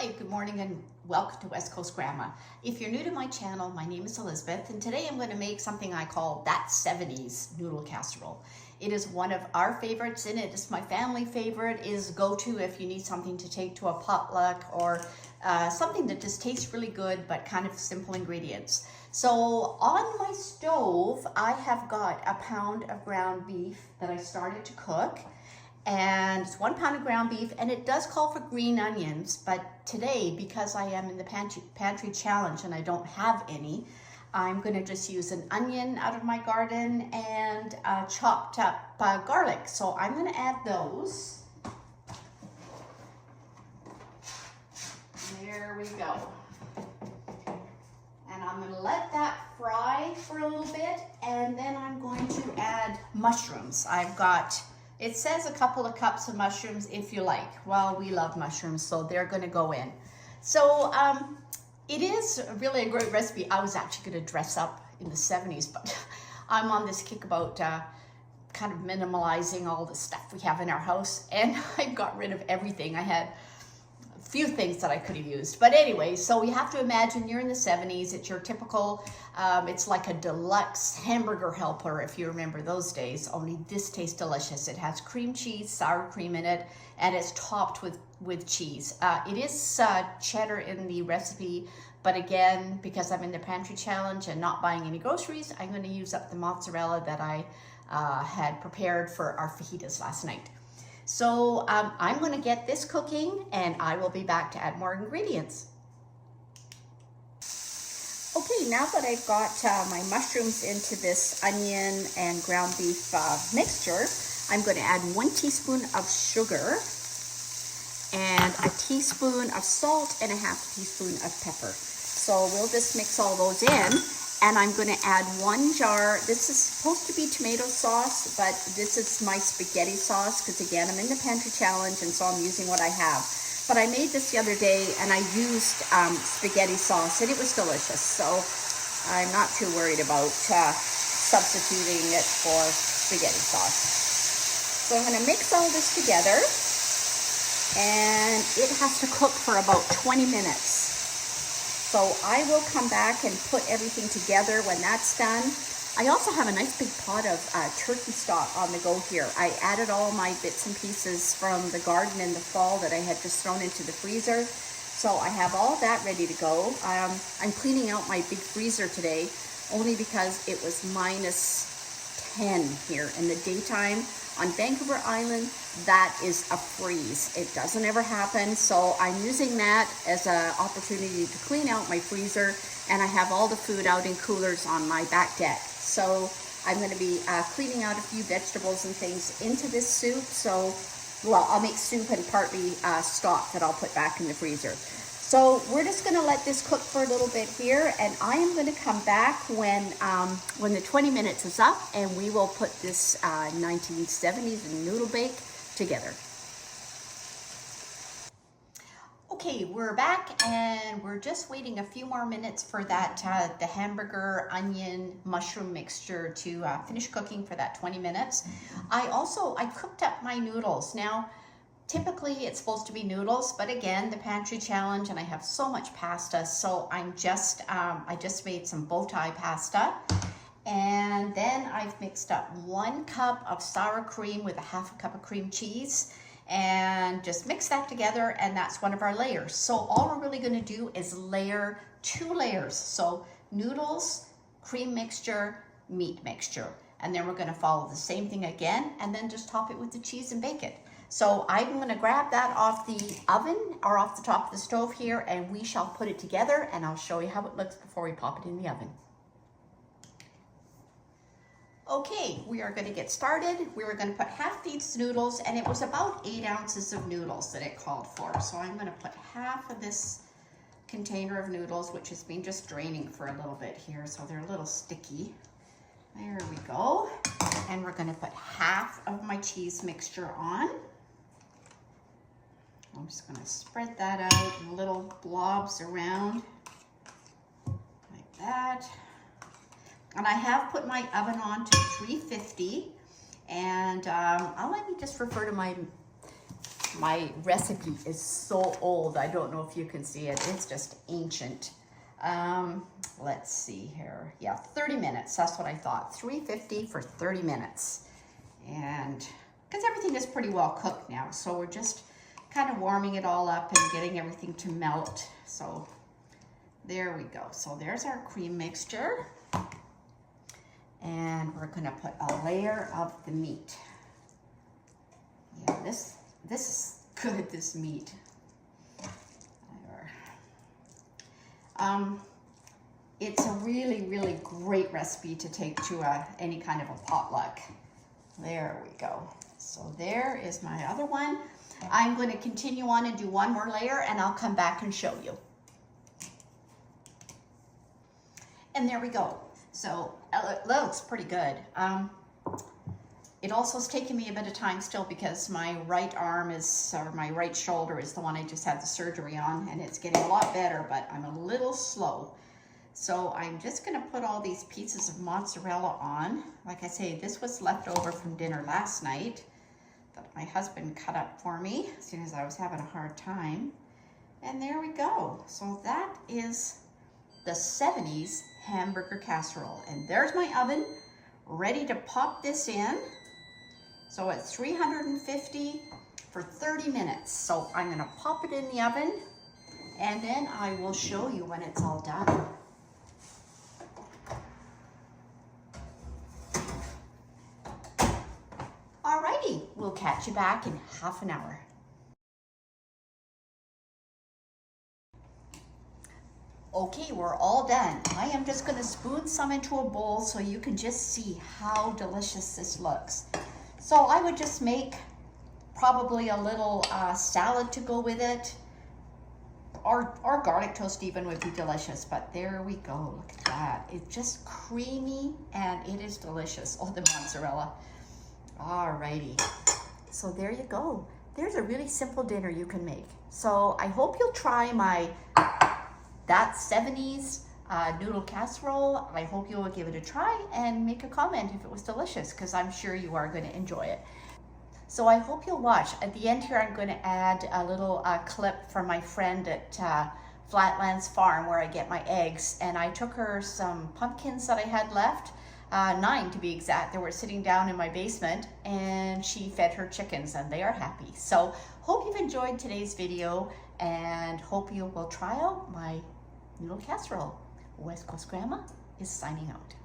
Hi, good morning and welcome to West Coast Grandma. If you're new to my channel, my name is Elizabeth and today I'm going to make something I call that 70s noodle casserole. It is one of our favorites and it is my family favorite. It is go-to if you need something to take to a potluck or something that just tastes really good but kind of simple ingredients. So on my stove, I have got a pound of ground beef that I started to cook. And it's 1 pound of ground beef, and it does call for green onions, but today, because I am in the pantry challenge and I don't have any, I'm going to just use an onion out of my garden and chopped up garlic. So I'm going to add those. There we go. And I'm going to let that fry for a little bit, and then I'm going to add mushrooms. I've got... It says a couple of cups of mushrooms if you like. Well, we love mushrooms, so they're going to go in. So it is really a great recipe. I was actually going to dress up in the 70s, but I'm on this kick about kind of minimalizing all the stuff we have in our house, and I got rid of everything. I had a few things that I could have used. But anyway, so you have to imagine you're in the 70s. It's your typical, it's like a deluxe hamburger helper, if you remember those days, only this tastes delicious. It has cream cheese, sour cream in it, and it's topped with cheese. It is cheddar in the recipe, but again, because I'm in the pantry challenge and not buying any groceries, I'm going to use up the mozzarella that I had prepared for our fajitas last night. So I'm going to get this cooking and I will be back to add more ingredients. Okay, now that I've got my mushrooms into this onion and ground beef mixture, I'm going to add 1 teaspoon of sugar and a teaspoon of salt and a half teaspoon of pepper. So we'll just mix all those in. And I'm going to add 1 jar. This is supposed to be tomato sauce, but this is my spaghetti sauce because, again, I'm in the pantry challenge, and so I'm using what I have. But I made this the other day, and I used spaghetti sauce, and it was delicious. So I'm not too worried about substituting it for spaghetti sauce. So I'm going to mix all this together, and it has to cook for about 20 minutes. So I will come back and put everything together when that's done. I also have a nice big pot of turkey stock on the go here. I added all my bits and pieces from the garden in the fall that I had just thrown into the freezer. So I have all that ready to go. I'm cleaning out my big freezer today only because it was minus 10 here in the daytime. On Vancouver Island, that is a freeze. It doesn't ever happen, so I'm using that as an opportunity to clean out my freezer, and I have all the food out in coolers on my back deck. So I'm going to be cleaning out a few vegetables and things into this soup. So, well, I'll make soup and partly stock that I'll put back in the freezer. So we're just going to let this cook for a little bit here, and I am going to come back when the 20 minutes is up, and we will put this 1970s noodle bake together. Okay, we're back, and we're just waiting a few more minutes for that the hamburger, onion, mushroom mixture to finish cooking for that 20 minutes. I cooked up my noodles. Now, typically it's supposed to be noodles, but again, the pantry challenge, and I have so much pasta, so I just made some bow tie pasta. And then I've mixed up 1 cup of sour cream with a half a cup of cream cheese, and just mix that together, and that's one of our layers. So all we're really gonna do is layer 2 layers. So noodles, cream mixture, meat mixture. And then we're gonna follow the same thing again, and then just top it with the cheese and bake it. So I'm going to grab that off the oven or off the top of the stove here, and we shall put it together, and I'll show you how it looks before we pop it in the oven. Okay, we are going to get started. We were going to put half these noodles, and it was about 8 ounces of noodles that it called for. So I'm going to put half of this container of noodles, which has been just draining for a little bit here, so they're a little sticky. There we go. And we're going to put half of my cheese mixture on. I'm just going to spread that out in little blobs around like that. And I have put my oven on to 350, and let me just refer to my My recipe is so old. I don't know if you can see it. It's just ancient. Let's see here. Yeah, 30 minutes. That's what I thought. 350 for 30 minutes. And because everything is pretty well cooked now, so we're just kind of warming it all up and getting everything to melt. So there we go. So there's our cream mixture. And we're gonna put a layer of the meat. Yeah, this is good, this meat. It's a really, really great recipe to take to any kind of a potluck. There we go. So there is my other one. I'm going to continue on and do one more layer, and I'll come back and show you. And there we go. So it looks pretty good. It also is taking me a bit of time still because my right arm is, or my right shoulder is the one I just had the surgery on, and it's getting a lot better, but I'm a little slow. So I'm just gonna put all these pieces of mozzarella on. Like I say, this was left over from dinner last night that my husband cut up for me as soon as I was having a hard time. And there we go. So that is the 70's hamburger casserole. And there's my oven ready to pop this in. So it's 350 for 30 minutes. So I'm gonna pop it in the oven and then I will show you when it's all done. Alrighty, we'll catch you back in half an hour. Okay, we're all done. I am just gonna spoon some into a bowl so you can just see how delicious this looks. So I would just make probably a little salad to go with it, or garlic toast even would be delicious, but there we go, look at that. It's just creamy and it is delicious. Oh, the mozzarella. Alrighty, so there you go. There's a really simple dinner you can make. So I hope you'll try my that 70's noodle casserole. I hope you will give it a try and make a comment if it was delicious, because I'm sure you are going to enjoy it. So I hope you'll watch. At the end here, I'm going to add a little clip from my friend at Flatlands Farm where I get my eggs. And I took her some pumpkins that I had left, 9 to be exact. They were sitting down in my basement, and she fed her chickens and they are happy. So hope you've enjoyed today's video and hope you will try out my noodle casserole. West Coast Grandma is signing out.